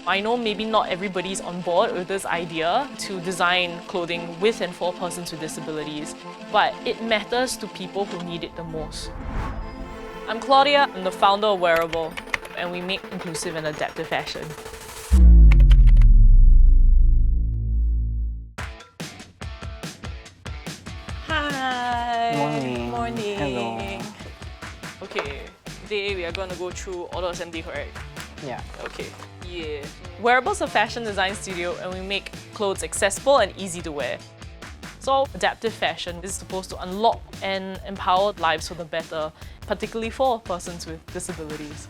I know maybe not everybody's on board with this idea to design clothing with and for persons with disabilities, but it matters to people who need it the most. I'm Claudia, I'm the founder of Wearable, and we make inclusive and adaptive fashion. Hi! Morning. Morning! Hello. Okay, today we are going to go through auto assembly, correct? Yeah. Okay. Yeah. Wearable's a fashion design studio and we make clothes accessible and easy to wear. So adaptive fashion is supposed to unlock and empower lives for the better, particularly for persons with disabilities.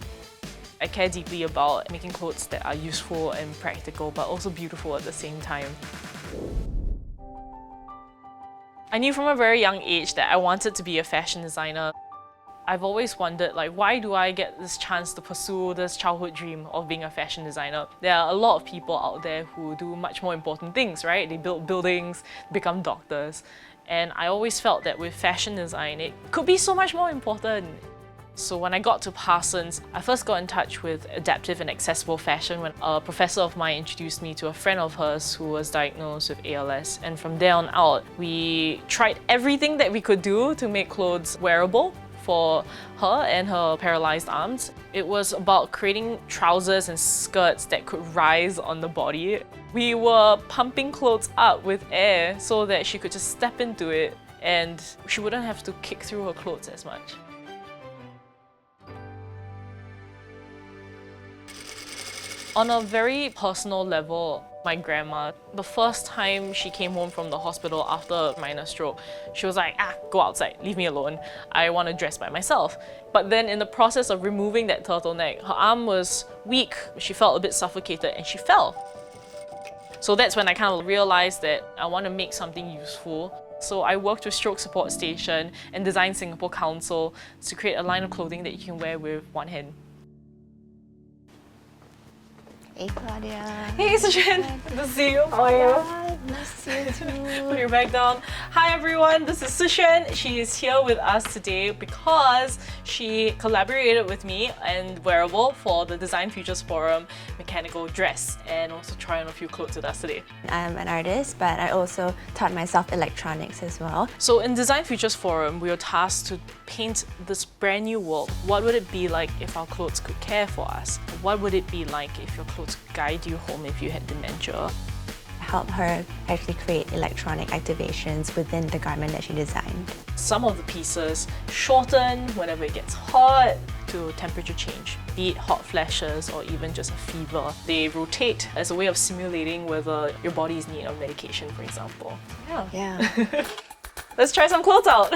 I care deeply about making clothes that are useful and practical, but also beautiful at the same time. I knew from a very young age that I wanted to be a fashion designer. I've always wondered, why do I get this chance to pursue this childhood dream of being a fashion designer? There are a lot of people out there who do much more important things, right? They build buildings, become doctors. And I always felt that with fashion design, it could be so much more important. So when I got to Parsons, I first got in touch with adaptive and accessible fashion when a professor of mine introduced me to a friend of hers who was diagnosed with ALS. And from there on out, we tried everything that we could do to make clothes wearable for her and her paralyzed arms. It was about creating trousers and skirts that could rise on the body. We were pumping clothes up with air so that she could just step into it and she wouldn't have to kick through her clothes as much. On a very personal level, my grandma, the first time she came home from the hospital after a minor stroke, she was like, go outside, leave me alone. I want to dress by myself. But then in the process of removing that turtleneck, her arm was weak, she felt a bit suffocated and she fell. So that's when I kind of realized that I want to make something useful. So I worked with Stroke Support Station and Design Singapore Council to create a line of clothing that you can wear with one hand. Hey Claudia. Hey Sushan, good to see you. How are you? Nice to see you too. Put your bag down. Hi everyone, this is Sushan. She is here with us today because she collaborated with me and Wearable for the Design Futures Forum mechanical dress and also try on a few clothes with us today. I'm an artist, but I also taught myself electronics as well. So in Design Futures Forum, we were tasked to paint this brand new world. What would it be like if our clothes could care for us? What would it be like if your clothes could guide you home if you had dementia? Help her actually create electronic activations within the garment that she designed. Some of the pieces shorten whenever it gets hot to temperature change, be it hot flashes or even just a fever. They rotate as a way of simulating whether your body is in need of medication, for example. Yeah. Let's try some clothes out.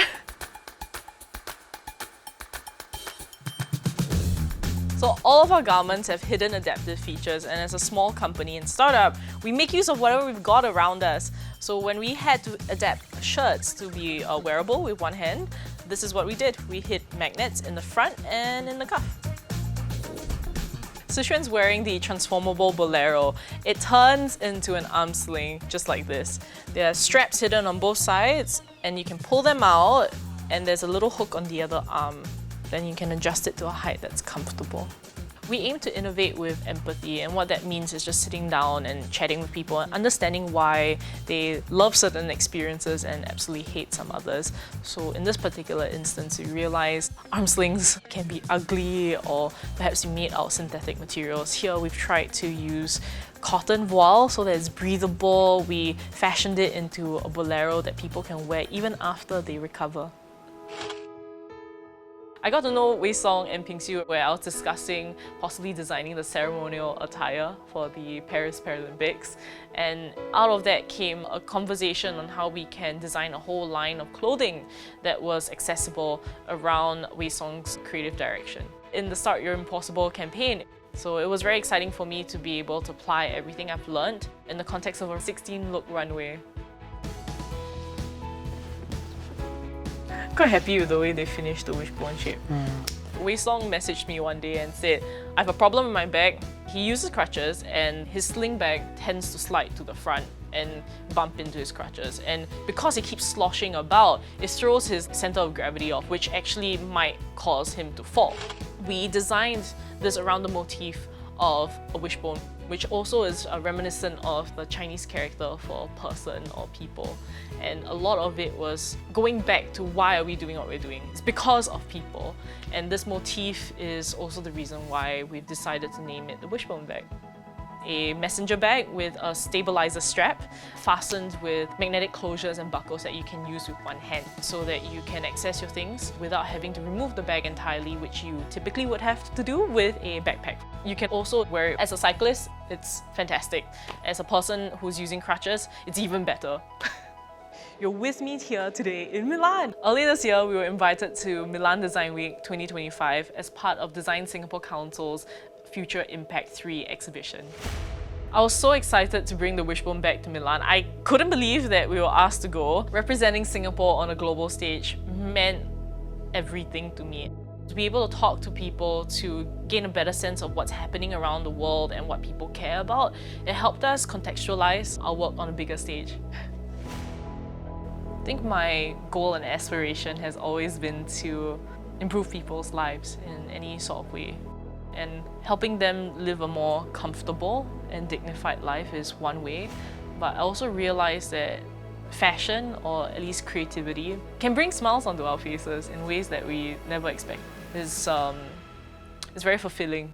So all of our garments have hidden adaptive features, and as a small company and startup, we make use of whatever we've got around us. So when we had to adapt shirts to be wearable with one hand, this is what we did. We hid magnets in the front and in the cuff. Sushan's wearing the transformable bolero. It turns into an arm sling, just like this. There are straps hidden on both sides, and you can pull them out, and there's a little hook on the other arm. Then you can adjust it to a height that's comfortable. We aim to innovate with empathy, and what that means is just sitting down and chatting with people and understanding why they love certain experiences and absolutely hate some others. So in this particular instance, we realized arm slings can be ugly or perhaps made out of synthetic materials. Here we've tried to use cotton voile so that it's breathable. We fashioned it into a bolero that people can wear even after they recover. I got to know Wei Song and Ping Xiu where I was discussing possibly designing the ceremonial attire for the Paris Paralympics, and out of that came a conversation on how we can design a whole line of clothing that was accessible around Wei Song's creative direction. In the Start Your Impossible campaign, so it was very exciting for me to be able to apply everything I've learned in the context of a 16-look runway. Quite happy with the way they finished the wishbone shape. Wei Song messaged me one day and said, I have a problem with my bag. He uses crutches and his sling bag tends to slide to the front and bump into his crutches. And because he keeps sloshing about, it throws his center of gravity off, which actually might cause him to fall. We designed this around the motif of a wishbone, which also is reminiscent of the Chinese character for person or people. And a lot of it was going back to why are we doing what we're doing? It's because of people. And this motif is also the reason why we've decided to name it the wishbone bag. A messenger bag with a stabilizer strap fastened with magnetic closures and buckles that you can use with one hand so that you can access your things without having to remove the bag entirely, which you typically would have to do with a backpack. You can also wear it as a cyclist, it's fantastic. As a person who's using crutches, it's even better. You're with me here today in Milan. Earlier this year, we were invited to Milan Design Week 2025 as part of Design Singapore Council's Future Impact 3 exhibition. I was so excited to bring the wishbone back to Milan. I couldn't believe that we were asked to go. Representing Singapore on a global stage meant everything to me. To be able to talk to people, to gain a better sense of what's happening around the world and what people care about, it helped us contextualize our work on a bigger stage. I think my goal and aspiration has always been to improve people's lives in any sort of way. And helping them live a more comfortable and dignified life is one way, but I also realized that fashion, or at least creativity, can bring smiles onto our faces in ways that we never expect. It's very fulfilling.